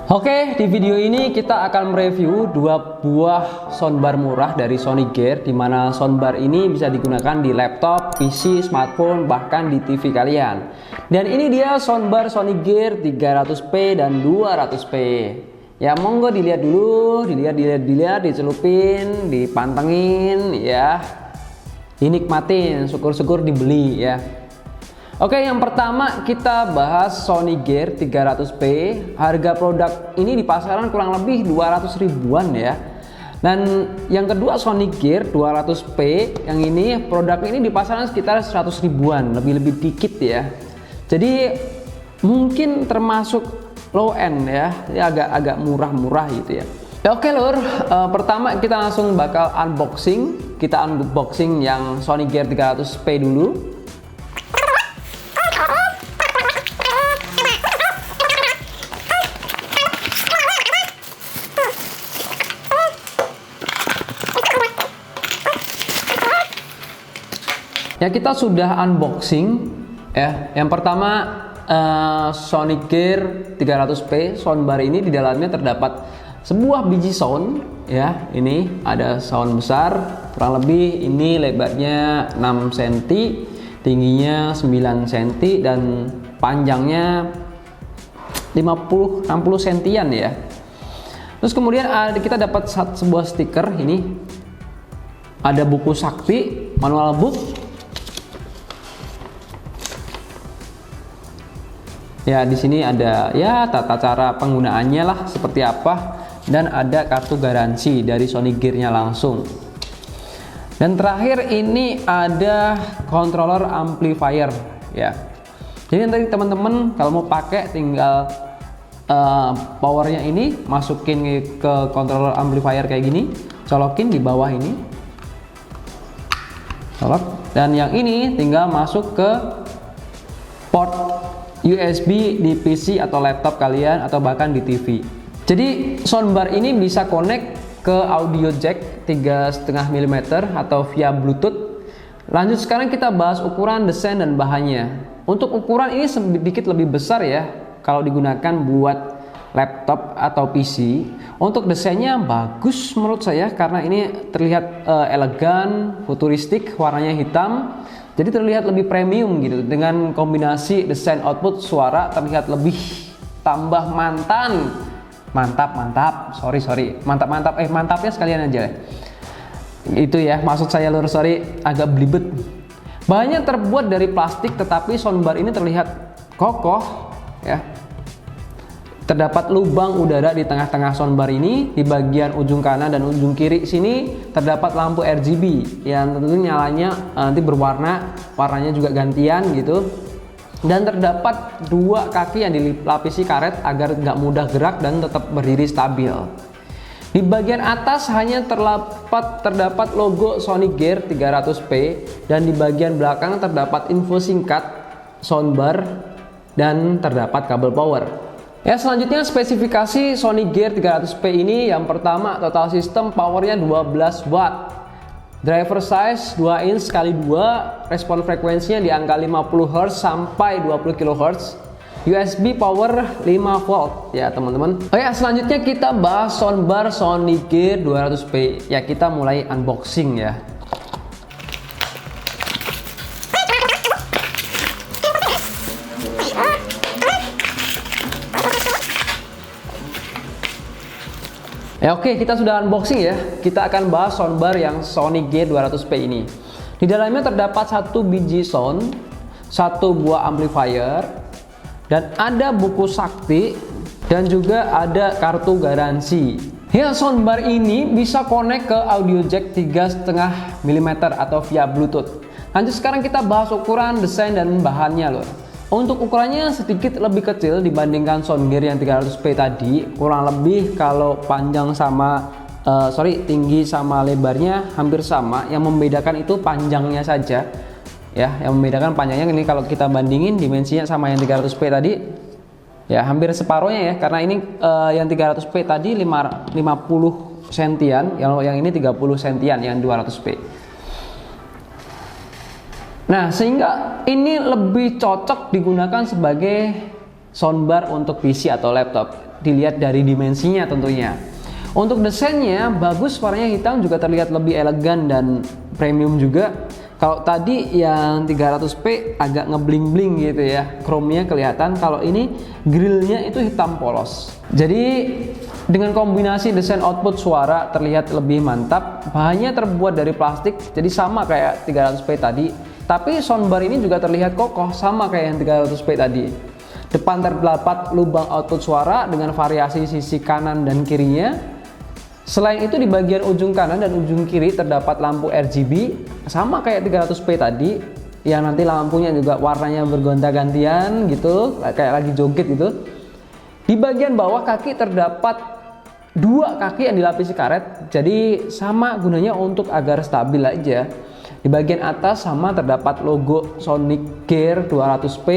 Oke, di video ini kita akan mereview dua buah soundbar murah dari Sony Gear, di mana soundbar ini bisa digunakan di laptop, PC, smartphone, bahkan di TV kalian. Dan ini dia soundbar Sony Gear 300p dan 200p. Ya, monggo dilihat dulu, dilihat, dicelupin, dipantengin ya. Dinikmatin, syukur-syukur dibeli ya. Oke, yang pertama kita bahas Sony Gear 300p. Harga produk ini di pasaran kurang lebih 200 ribuan ya. Dan yang kedua Sony Gear 200p, yang ini produk ini di pasaran sekitar 100 ribuan, lebih dikit ya. Jadi mungkin termasuk low end ya, agak murah-murah gitu ya. Oke lur, pertama kita langsung bakal unboxing. Kita unboxing yang Sony Gear 300p dulu. Ya, kita sudah unboxing ya. Yang pertama Sony Gear 300p soundbar ini, di dalamnya terdapat sebuah biji sound ya. Ini ada sound besar, kurang lebih ini lebarnya 6 cm, tingginya 9 cm dan panjangnya 50-60 cm ya. Terus kemudian kita dapat sebuah stiker ini. Ada buku sakti, manual book. Ya, di sini ada ya tata cara penggunaannya lah seperti apa, dan ada kartu garansi dari Sony Gear-nya langsung. Dan terakhir ini ada controller amplifier ya. Jadi nanti teman-teman kalau mau pakai tinggal powernya ini masukin ke controller amplifier kayak gini, colokin di bawah ini, colok, dan yang ini tinggal masuk ke port USB di PC atau laptop kalian, atau bahkan di TV. Jadi soundbar ini bisa connect ke audio jack 3,5 mm atau via Bluetooth. Lanjut, sekarang kita bahas ukuran, desain, dan bahannya. Untuk ukuran ini sedikit lebih besar ya kalau digunakan buat laptop atau PC. Untuk desainnya bagus menurut saya, karena ini terlihat elegan, futuristik, warnanya hitam. Jadi terlihat lebih premium gitu, dengan kombinasi desain output suara terlihat lebih tambah mantapnya sekalian aja. Itu ya maksud saya lur, sorry agak belibet. Bahannya terbuat dari plastik, tetapi soundbar ini terlihat kokoh ya. Terdapat lubang udara di tengah-tengah soundbar ini. Di bagian ujung kanan dan ujung kiri sini terdapat lampu RGB yang tentunya nyalanya nanti berwarna, warnanya juga gantian gitu. Dan terdapat dua kaki yang dilapisi karet agar nggak mudah gerak dan tetap berdiri stabil. Di bagian atas hanya terdapat logo Sony Gear 300p, dan di bagian belakang terdapat info singkat soundbar dan terdapat kabel power. Ya, selanjutnya spesifikasi Sony Gear 300p ini. Yang pertama, total system powernya 12 watt, driver size 2 inch x 2, respon frekuensinya di angka 50 Hz sampai 20 kHz, USB power 5 volt ya teman-teman. Oke, selanjutnya kita bahas soundbar Sony Gear 200p ya. Kita mulai unboxing ya. Ya, oke, kita sudah unboxing ya. Kita akan bahas soundbar yang Sony Gear 200p ini. Di dalamnya terdapat satu biji sound, satu buah amplifier, dan ada buku sakti, dan juga ada kartu garansi. Ya, soundbar ini bisa connect ke audio jack 3,5 mm atau via Bluetooth. Lanjut, sekarang kita bahas ukuran, desain, dan bahannya loh. Untuk ukurannya sedikit lebih kecil dibandingkan Sony Gear yang 300p tadi. Kurang lebih kalau panjang sama tinggi sama lebarnya hampir sama. Yang membedakan itu panjangnya saja ya. Yang membedakan panjangnya ini, kalau kita bandingin dimensinya sama yang 300p tadi ya hampir separuhnya ya. Karena ini yang 300p tadi 50 sentian, yang ini 30 sentian yang 200p. Nah, sehingga ini lebih cocok digunakan sebagai soundbar untuk PC atau laptop. dilihat dari dimensinya tentunya. Untuk desainnya bagus, warnanya hitam juga terlihat lebih elegan dan premium juga. Kalau tadi yang 300p agak ngebling-bling gitu ya, chrome-nya kelihatan. Kalau ini grillnya itu hitam polos. Jadi dengan kombinasi desain output suara terlihat lebih mantap. Bahannya terbuat dari plastik, jadi sama kayak 300p tadi. Tapi soundbar ini juga terlihat kokoh, sama kayak yang 300p tadi. Depan terdapat lubang output suara dengan variasi sisi kanan dan kirinya. Selain itu di bagian ujung kanan dan ujung kiri terdapat lampu RGB, sama kayak 300p tadi, yang nanti lampunya juga warnanya bergonta-gantian gitu, kayak lagi joget gitu. Di bagian bawah kaki terdapat dua kaki yang dilapisi karet, jadi sama gunanya untuk agar stabil aja. Di bagian atas sama terdapat logo Sonic Gear 200p.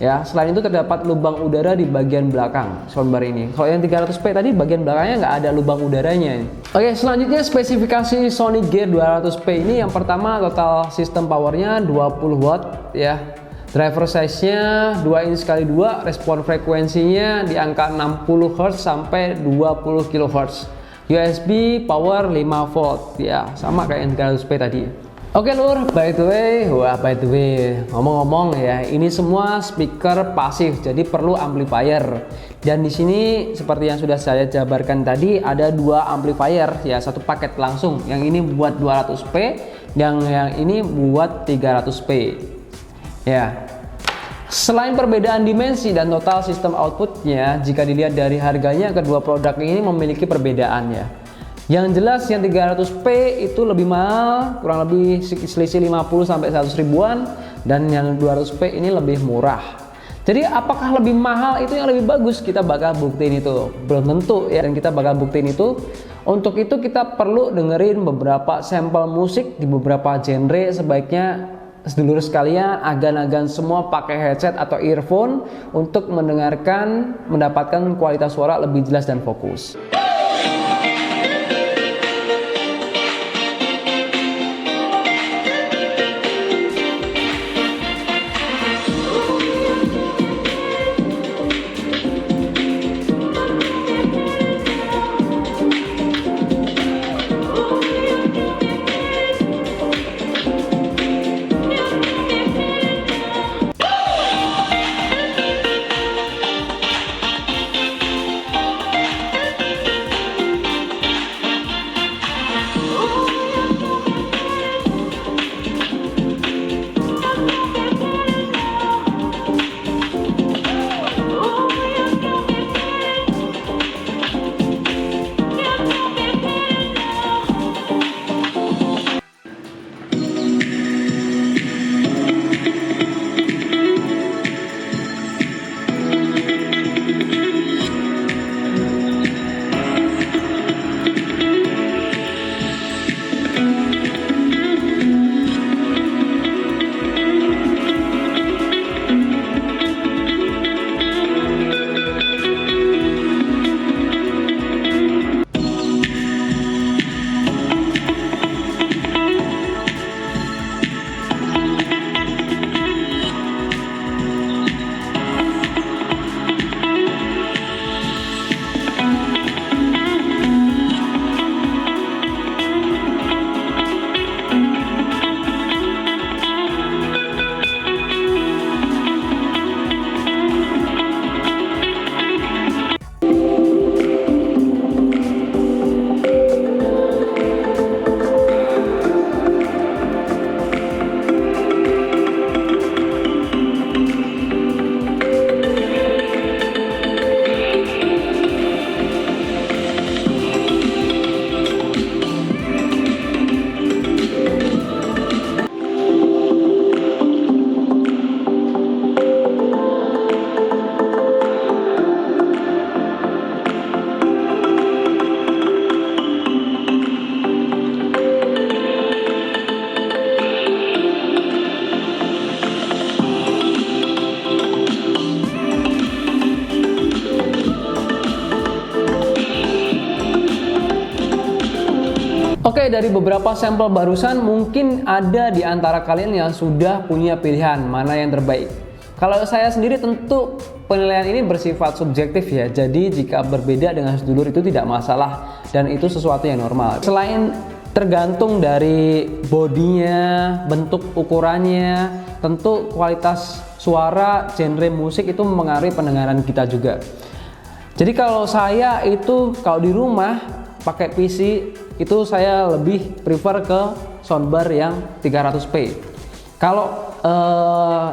Ya, selain itu terdapat lubang udara di bagian belakang soundbar ini. Kalau yang 300p tadi bagian belakangnya nggak ada lubang udaranya. Oke, selanjutnya spesifikasi Sonic Gear 200p ini. Yang pertama, total sistem powernya 20 watt ya. Driver size-nya 2 inch x 2, respon frekuensinya di angka 60 Hz sampai 20 kHz. USB power 5 volt ya, sama kayak yang 300p tadi. Oke lur, by the way, ngomong-ngomong ya, ini semua speaker pasif, jadi perlu amplifier. Dan di sini seperti yang sudah saya jabarkan tadi, ada dua amplifier ya, satu paket langsung. Yang ini buat 200p, yang ini buat 300p. Ya. Selain perbedaan dimensi dan total sistem outputnya, jika dilihat dari harganya, kedua produk ini memiliki perbedaan ya. Yang jelas yang 300p itu lebih mahal, kurang lebih selisih 50 sampai 100 ribuan, dan yang 200p ini lebih murah. Jadi apakah lebih mahal itu yang lebih bagus? Kita bakal buktiin itu. Belum tentu ya, dan kita bakal buktiin itu. Untuk itu kita perlu dengerin beberapa sampel musik di beberapa genre. Sebaiknya sedulur sekalian agan-agan semua pakai headset atau earphone untuk mendapatkan kualitas suara lebih jelas dan fokus. Oke, dari beberapa sampel barusan mungkin ada di antara kalian yang sudah punya pilihan mana yang terbaik. Kalau saya sendiri tentu penilaian ini bersifat subjektif ya. Jadi jika berbeda dengan sedulur itu tidak masalah dan itu sesuatu yang normal. Selain tergantung dari bodinya, bentuk ukurannya, tentu kualitas suara, genre musik itu mempengaruhi pendengaran kita juga. Jadi kalau saya itu kalau di rumah pakai PC itu saya lebih prefer ke soundbar yang 300p. Kalau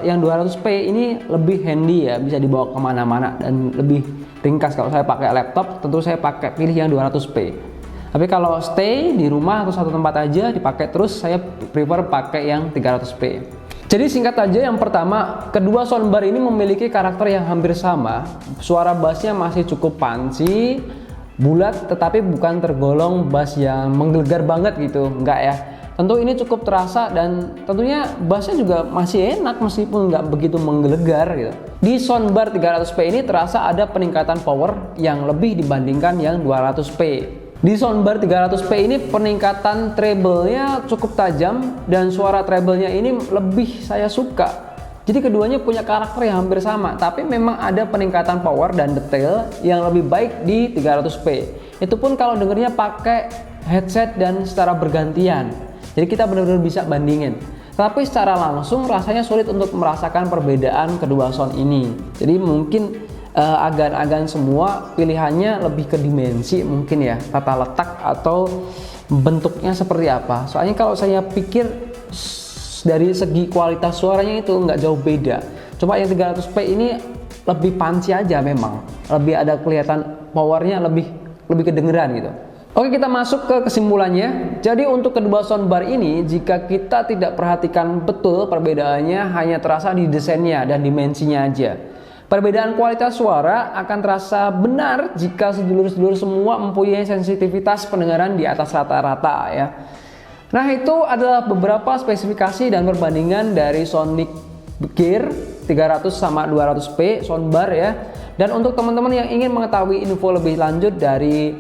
yang 200p ini lebih handy ya, bisa dibawa kemana-mana dan lebih ringkas. Kalau saya pakai laptop tentu saya pilih yang 200p. Tapi kalau stay di rumah atau satu tempat aja dipakai terus, saya prefer pakai yang 300p. Jadi singkat aja, yang pertama, kedua soundbar ini memiliki karakter yang hampir sama. Suara bassnya masih cukup punchy, bulat, tetapi bukan tergolong bass yang menggelegar banget gitu, enggak ya. Tentu ini cukup terasa dan tentunya bassnya juga masih enak meskipun nggak begitu menggelegar gitu. Di soundbar 300p ini terasa ada peningkatan power yang lebih dibandingkan yang 200p. Di soundbar 300p ini peningkatan treble-nya cukup tajam dan suara treble-nya ini lebih saya suka. Jadi keduanya punya karakter yang hampir sama, tapi memang ada peningkatan power dan detail yang lebih baik di 300p. Itu pun kalau dengernya pakai headset dan secara bergantian. Jadi kita benar-benar bisa bandingin. Tapi secara langsung rasanya sulit untuk merasakan perbedaan kedua sound ini. Jadi mungkin agan-agan semua pilihannya lebih ke dimensi mungkin ya, tata letak atau bentuknya seperti apa. Soalnya kalau saya pikir dari segi kualitas suaranya itu nggak jauh beda. Cuma yang 300p ini lebih punchy aja memang. Lebih ada kelihatan powernya lebih kedengeran gitu. Oke, kita masuk ke kesimpulannya. Jadi untuk kedua soundbar ini, jika kita tidak perhatikan betul perbedaannya, hanya terasa di desainnya dan dimensinya aja. Perbedaan kualitas suara akan terasa benar jika sedulur-sedulur semua mempunyai sensitivitas pendengaran di atas rata-rata ya. Nah, itu adalah beberapa spesifikasi dan perbandingan dari Sonic Gear 300 sama 200p soundbar ya. Dan untuk teman-teman yang ingin mengetahui info lebih lanjut dari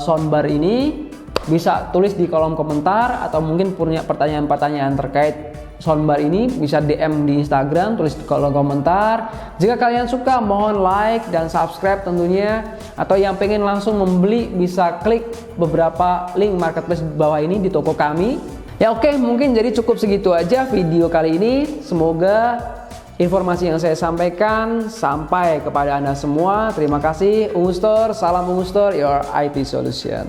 soundbar ini, bisa tulis di kolom komentar atau mungkin punya pertanyaan-pertanyaan terkait soundbar ini bisa DM di Instagram, tulis di kolom komentar. Jika kalian suka mohon like dan subscribe tentunya, atau yang pengen langsung membeli bisa klik beberapa link marketplace di bawah ini di toko kami. Ya oke, mungkin jadi cukup segitu aja video kali ini. Semoga informasi yang saya sampaikan sampai kepada Anda semua. Terima kasih. Ungu Store, salam Ungu Store, your IT solution.